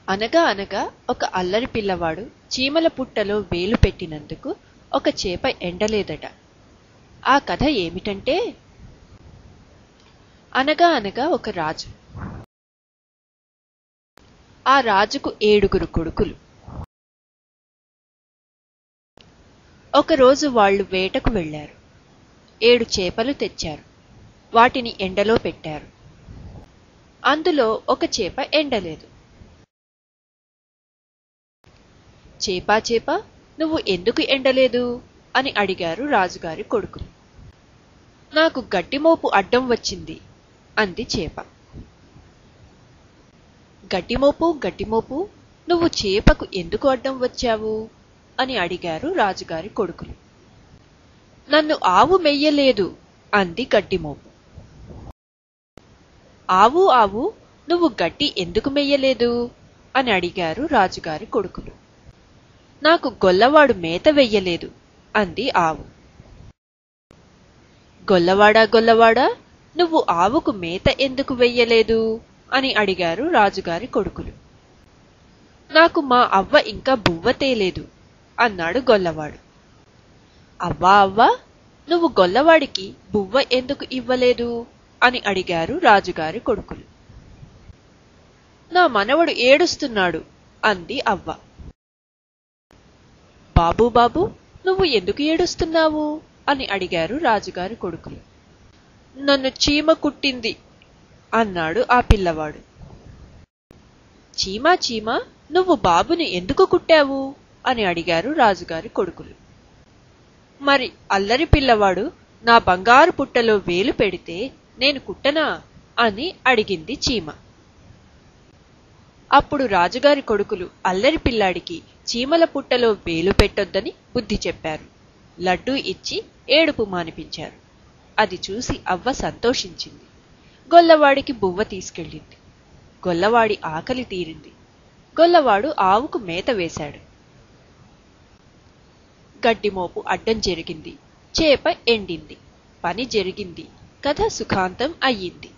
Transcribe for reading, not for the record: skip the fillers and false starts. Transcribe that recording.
అనగా అనగా ఒక అల్లరి పిల్లవాడు చీమల పుట్టలో వేలు పెట్టినందుకు ఒక చేప ఎండలేదట. ఆ కథ ఏమిటంటే, అనగా అనగా ఒక రాజు. ఆ రాజుకు 7 కొడుకులు. ఒకరోజు వాళ్ళు వేటకు వెళ్లారు. 7 చేపలు తెచ్చారు. వాటిని ఎండలో పెట్టారు. అందులో ఒక చేప ఎండలేదు. చేపా చేపా, నువ్వు ఎందుకు ఎండలేదు అని అడిగారు రాజుగారి కొడుకులు. నాకు గడ్డిమోపు అడ్డం వచ్చింది అంది చేప. గడ్డిమోపు గడ్డిమోపు, నువ్వు చేపకు ఎందుకు అడ్డం వచ్చావు అని అడిగారు రాజుగారి కొడుకులు. నన్ను ఆవు మెయ్యలేదు అంది గడ్డిమోపు. ఆవు ఆవు, నువ్వు గడ్డి ఎందుకు మెయ్యలేదు అని అడిగారు రాజుగారి కొడుకులు. నాకు గొల్లవాడు మేత వెయ్యలేదు అంది ఆవు. గొల్లవాడా గొల్లవాడా, నువ్వు ఆవుకు మేత ఎందుకు వెయ్యలేదు అని అడిగారు రాజుగారి కొడుకులు. నాకు మా అవ్వ ఇంకా బువ్వ తేలేదు అన్నాడు గొల్లవాడు. అవ్వా అవ్వా, నువ్వు గొల్లవాడికి బువ్వ ఎందుకు ఇవ్వలేదు అని అడిగారు రాజుగారి కొడుకులు. నా మనవడు ఏడుస్తున్నాడు అంది అవ్వ. బాబూ బాబూ, నువ్వు ఎందుకు ఏడుస్తున్నావు అని అడిగారు రాజుగారి కొడుకులు. నన్ను చీమ కుట్టింది అన్నాడు ఆ పిల్లవాడు. చీమా చీమా, నువ్వు బాబుని ఎందుకు కుట్టావు అని అడిగారు రాజుగారి కొడుకులు. మరి అల్లరి పిల్లవాడు నా బంగారు పుట్టలో వేలు పెడితే నేను కుట్టనా అని అడిగింది చీమ. అప్పుడు రాజుగారి కొడుకులు అల్లరి పిల్లాడికి చీమల పుట్టలో వేలు పెట్టొద్దని బుద్ధి చెప్పారు. లడ్డూ ఇచ్చి ఏడుపు మానిపించారు. అది చూసి అవ్వ సంతోషించింది. గొల్లవాడికి బువ్వ తీసుకెళ్ళింది. గొల్లవాడి ఆకలి తీరింది. గొల్లవాడు ఆవుకు మేత వేశాడు. గడ్డిమోపు అడ్డం జరిగింది. చేప ఎండింది. పని జరిగింది. కథ సుఖాంతం అయ్యింది.